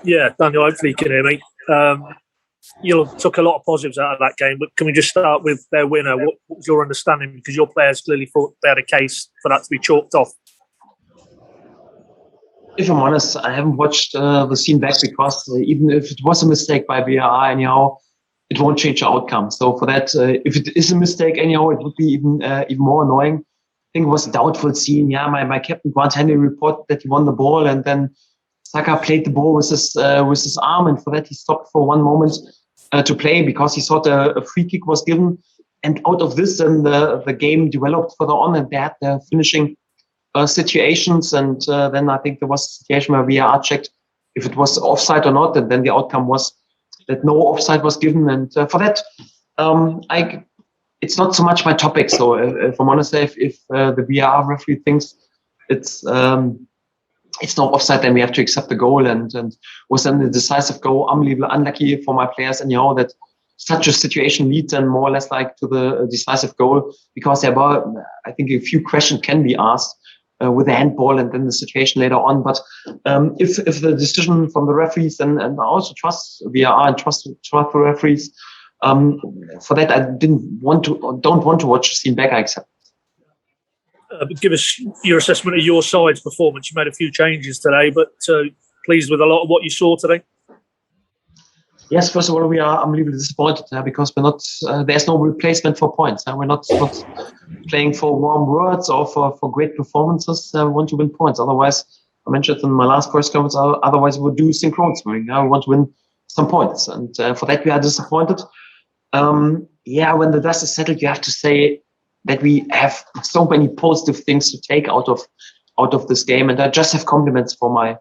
Yeah, Daniel, hopefully you can hear me. You took a lot of positives out of that game, but can we just start with their winner? What was your understanding? Because your players clearly thought they had a case for that to be chalked off. If I'm honest, I haven't watched the scene back because even if it was a mistake by VAR anyhow, it won't change the outcome. So for that, if it is a mistake anyhow, it would be even more annoying. I think it was a doubtful scene. Yeah, my captain Grant Henry reported that he won the ball, and then Saka played the ball with his arm, and for that he stopped for one moment to play because he thought a free kick was given. And out of this, then the game developed further on, and they had the finishing situations, and then I think there was a situation where VAR checked if it was offside or not, and then the outcome was that no offside was given. And for that, it's not so much my topic. So if I'm honest, if the VAR referee thinks it's no offside, then we have to accept the goal. And was then the decisive goal unbelievably unlucky for my players anyhow that such a situation leads then more or less like to the decisive goal, because there were, I think, a few questions can be asked with the handball and then the situation later on. But if the decision from the referees, and I also trust VAR and trust the referees, for that I don't want to watch the scene back. I accept. Give us your assessment of your side's performance. You made a few changes today, but pleased with a lot of what you saw today? Yes, first of all, we are unbelievably disappointed because we're not. There's no replacement for points. We're not playing for warm words or for great performances. We want to win points. Otherwise, I mentioned in my last press conference, otherwise we would do synchron swimming. We want to win some points, and for that we are disappointed. When the dust is settled, you have to say that we have so many positive things to take out of this game, and I just have compliments for my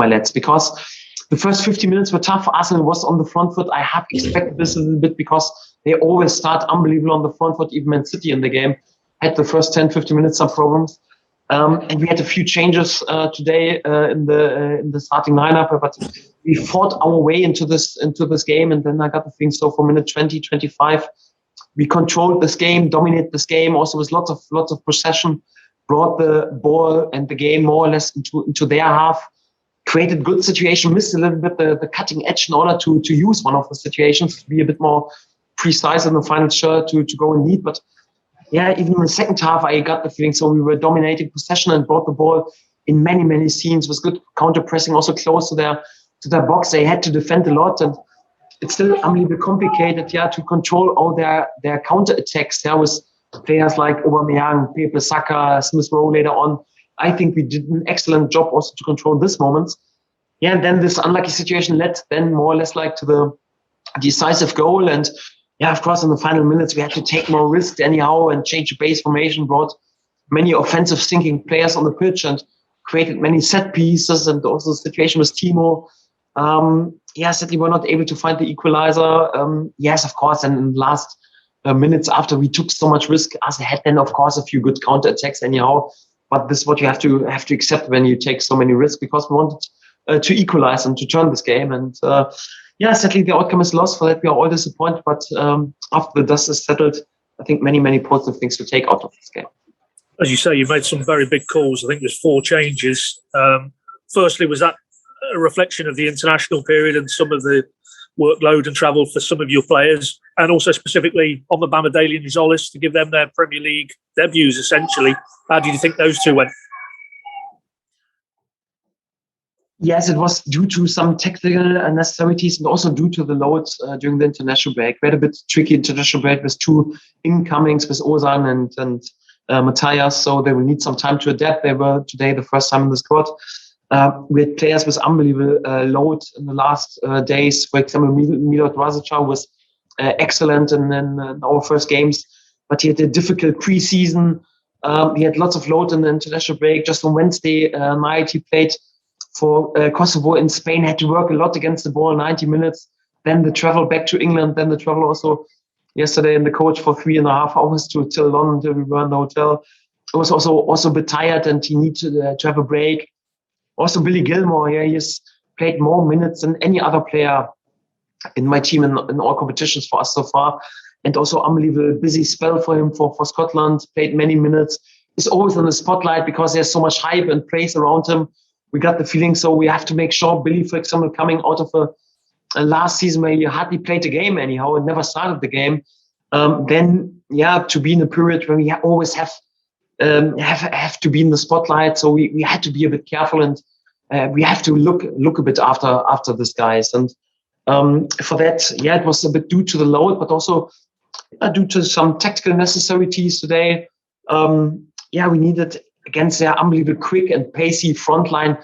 lads, because the first 50 minutes were tough. Arsenal was on the front foot. I have expected this a little bit because they always start unbelievable on the front foot. Even Man City in the game had the first 10, 15 minutes some problems. And we had a few changes today in the starting lineup, but we fought our way into this game. And then I got the thing. So for minute 20, 25, we controlled this game, dominated this game, also with lots of possession, brought the ball and the game more or less into their half. Created good situation, missed a little bit the cutting edge in order to use one of the situations, to be a bit more precise in the final third to go in lead. But yeah, even in the second half, I got the feeling. So we were dominating possession and brought the ball in many scenes with good counter pressing, also close to their box. They had to defend a lot, and it's still unbelievably complicated, to control all their counter attacks. With players like Aubameyang, Pepe, Saka, Smith Rowe later on. I think we did an excellent job also to control this moment. And then this unlucky situation led then more or less like to the decisive goal. And of course, in the final minutes, we had to take more risks anyhow and change the base formation, brought many offensive thinking players on the pitch and created many set pieces, and also the situation with Timo. Sadly, we're not able to find the equalizer. Yes, of course. And in the last minutes after we took so much risk, Arsenal had then, of course, a few good counter attacks anyhow. But this is what you have to accept when you take so many risks, because we wanted to equalize and to turn this game. And sadly, the outcome is lost. For that, we are all disappointed. But after the dust is settled, I think many positive things to take out of this game. As you say, you made some very big calls. I think there's 4 changes. Firstly, was that a reflection of the international period and some of the workload and travel for some of your players, and also specifically on the Bamidele and Zolis to give them their Premier League debuts, essentially? How do you think those 2 went? Yes, it was due to some technical necessities and also due to the loads during the international break. We had a bit tricky international break with 2 incomings with Ozan and Matthias, so they will need some time to adapt. They were today the first time in the squad. We had players with unbelievable load in the last days. For example, Milot Razica was excellent in our first games, but he had a difficult preseason. He had lots of load in the international break. Just on Wednesday night, he played for Kosovo in Spain, had to work a lot against the ball, 90 minutes. Then the travel back to England, then the travel also yesterday in the coach for 3.5 hours till London, until we were in the hotel. He was also a bit tired, and he needed to have a break. Also, Billy Gilmore, he's played more minutes than any other player in my team in all competitions for us so far. And also unbelievable busy spell for him for Scotland, played many minutes. He's always in the spotlight because there's so much hype and praise around him. we got the feeling. So we have to make sure Billy, for example, coming out of a last season where he hardly played the game anyhow and never started the game, then to be in a period where we always have to be in the spotlight. So we had to be a bit careful, and we have to look a bit after these guys. And for that, it was a bit due to the load, but also due to some tactical necessities today. We needed, against their unbelievable quick and pacey front line,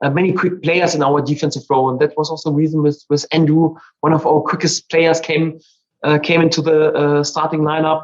many quick players in our defensive role. And that was also the reason with Andrew, one of our quickest players, came into the starting lineup.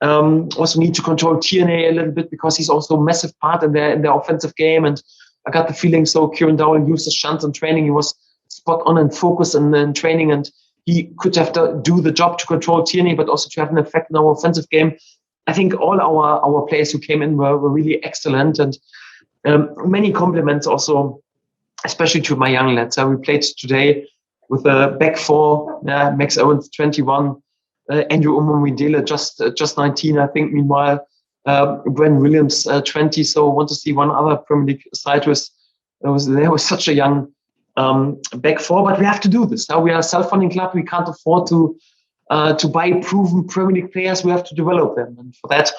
Also need to control Tierney a little bit, because he's also a massive part in their offensive game. And I got the feeling so Kieran Dowell used his chance in training. He was spot on and focused in training, and he could have to do the job to control Tierney, but also to have an effect in our offensive game. I think all our players who came in were really excellent, and many compliments also, especially to my young lads. We played today with a back four, Max Owens 21, Andrew Umumidele just 19, I think. Meanwhile, Bren Williams 20. So I want to see one other Premier League side there was such a young back four, but we have to do this. Now we are a self-funding club. We can't afford to buy proven Premier League players. We have to develop them, and for that,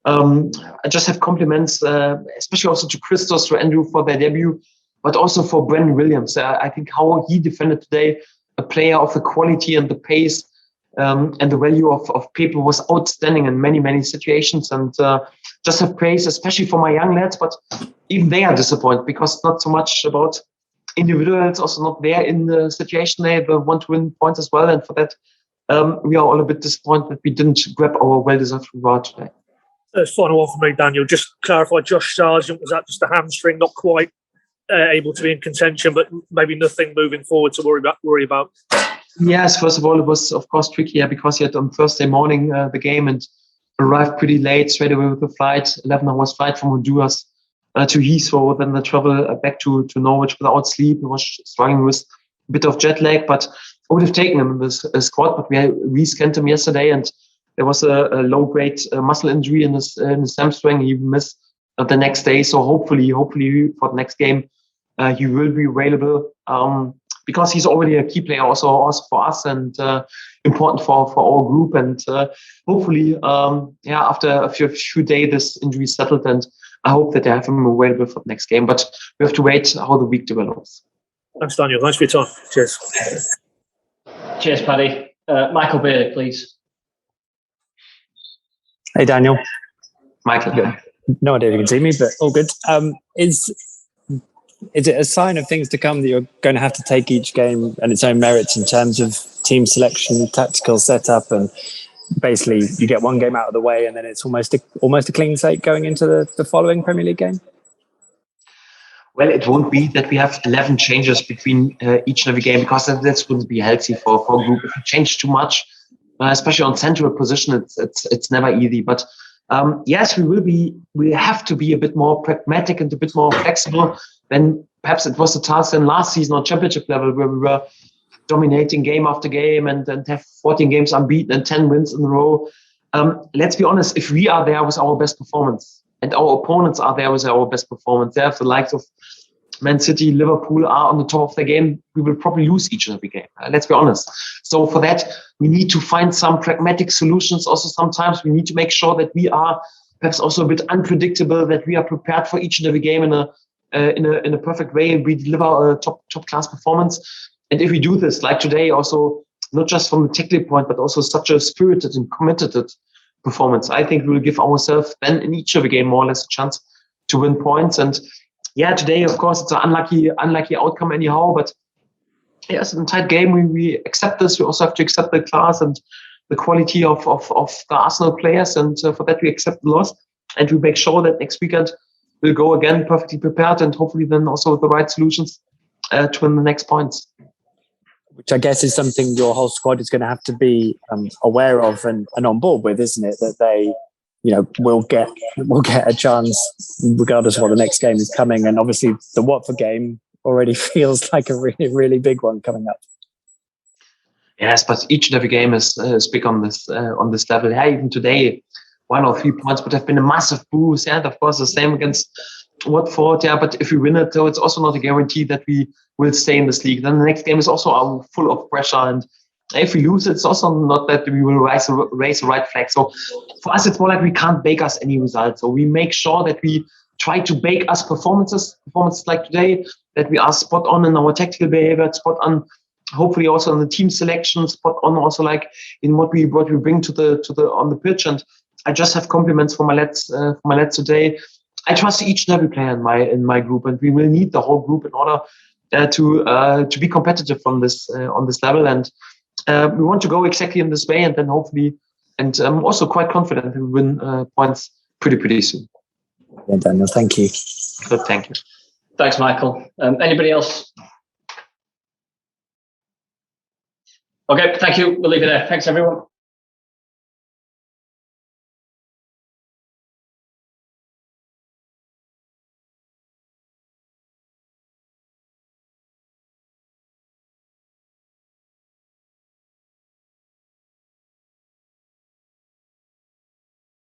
I just have compliments, especially also to Christos, to Andrew for their debut, but also for Brendan Williams. I think how he defended today, a player of the quality and the pace and the value of people, was outstanding in many situations. And just have praise, especially for my young lads, but even they are disappointed, because it's not so much about individuals, also not there in the situation. They want to win points as well, and for that, we are all a bit disappointed that we didn't grab our well-deserved reward today. Final one for me, Daniel. Just clarify, Josh Sargent, was that just a hamstring, not quite able to be in contention, but maybe nothing moving forward to worry about? Yes, first of all, it was of course tricky, because he had on Thursday morning the game, and arrived pretty late straight away with the flight, 11 hours flight from Honduras to Heathrow, then the travel back to Norwich without sleep. He was struggling with a bit of jet lag, but I would have taken him in this squad. But we re-scanned him yesterday, and there was a low-grade muscle injury in his hamstring. He missed the next day. So hopefully for the next game, he will be available, because he's already a key player also for us, and important for our group. And hopefully, after a few days, this injury is settled, and I hope that they have him available for the next game. But we have to wait how the week develops. Thanks, Daniel. Thanks for your time. Cheers. Cheers, Paddy. Michael Bailey, please. Hey, Daniel. Michael. Good. No idea if you can see me, but all good. Is it a sign of things to come that you're going to have to take each game and its own merits in terms of team selection, tactical setup, and basically you get one game out of the way and then it's almost a clean slate going into the following Premier League game? Well, it won't be that we have 11 changes between each and every game, because that wouldn't be healthy for a group. If you change too much, especially on central position, it's never easy. But yes, we have to be a bit more pragmatic and a bit more flexible than perhaps it was the task in last season on championship level, where we were dominating game after game and have 14 games unbeaten and 10 wins in a row. Let's be honest, if we are there with our best performance and our opponents are there with our best performance, there, the likes of Man City, Liverpool are on the top of their game, we will probably lose each and every game. Let's be honest. So for that, we need to find some pragmatic solutions. Also, sometimes we need to make sure that we are perhaps also a bit unpredictable, that we are prepared for each and every game in a perfect way, and we deliver a top class performance. And if we do this, like today, also not just from the technical point, but also such a spirited and committed performance, I think we will give ourselves then in each of the game more or less a chance to win points. And today, of course, it's an unlucky outcome anyhow. But it's a tight game. We accept this. We also have to accept the class and the quality of the Arsenal players. And for that, we accept the loss. And we make sure that next weekend we'll go again perfectly prepared, and hopefully then also with the right solutions to win the next points. Which I guess is something your whole squad is going to have to be aware of and on board with, isn't it? That they, will get a chance regardless of what the next game is coming. And obviously the Watford game already feels like a really, really big one coming up. Yes, but each and every game is big on this level. Yeah, even today, 1 or 3 points would have been a massive boost. And of course, the same against Watford, but if we win it, though, it's also not a guarantee that we will stay in this league. Then the next game is also full of pressure, and if we lose, it's also not that we will raise the right flag. So for us, it's more like we can't bake us any results. So we make sure that we try to bake us performances like today, that we are spot on in our tactical behavior, spot on, hopefully also in the team selection, spot on also like in what we bring to the on the pitch. And I just have compliments for my lads today. I trust each and every player in my group, and we will need the whole group in order to be competitive on this level. And we want to go exactly in this way, and then hopefully, and I'm also quite confident we win points pretty soon. Yeah, Daniel, thank you. Good, thank you. Thanks, Michael. Anybody else? Okay, thank you. We'll leave it there. Thanks, everyone.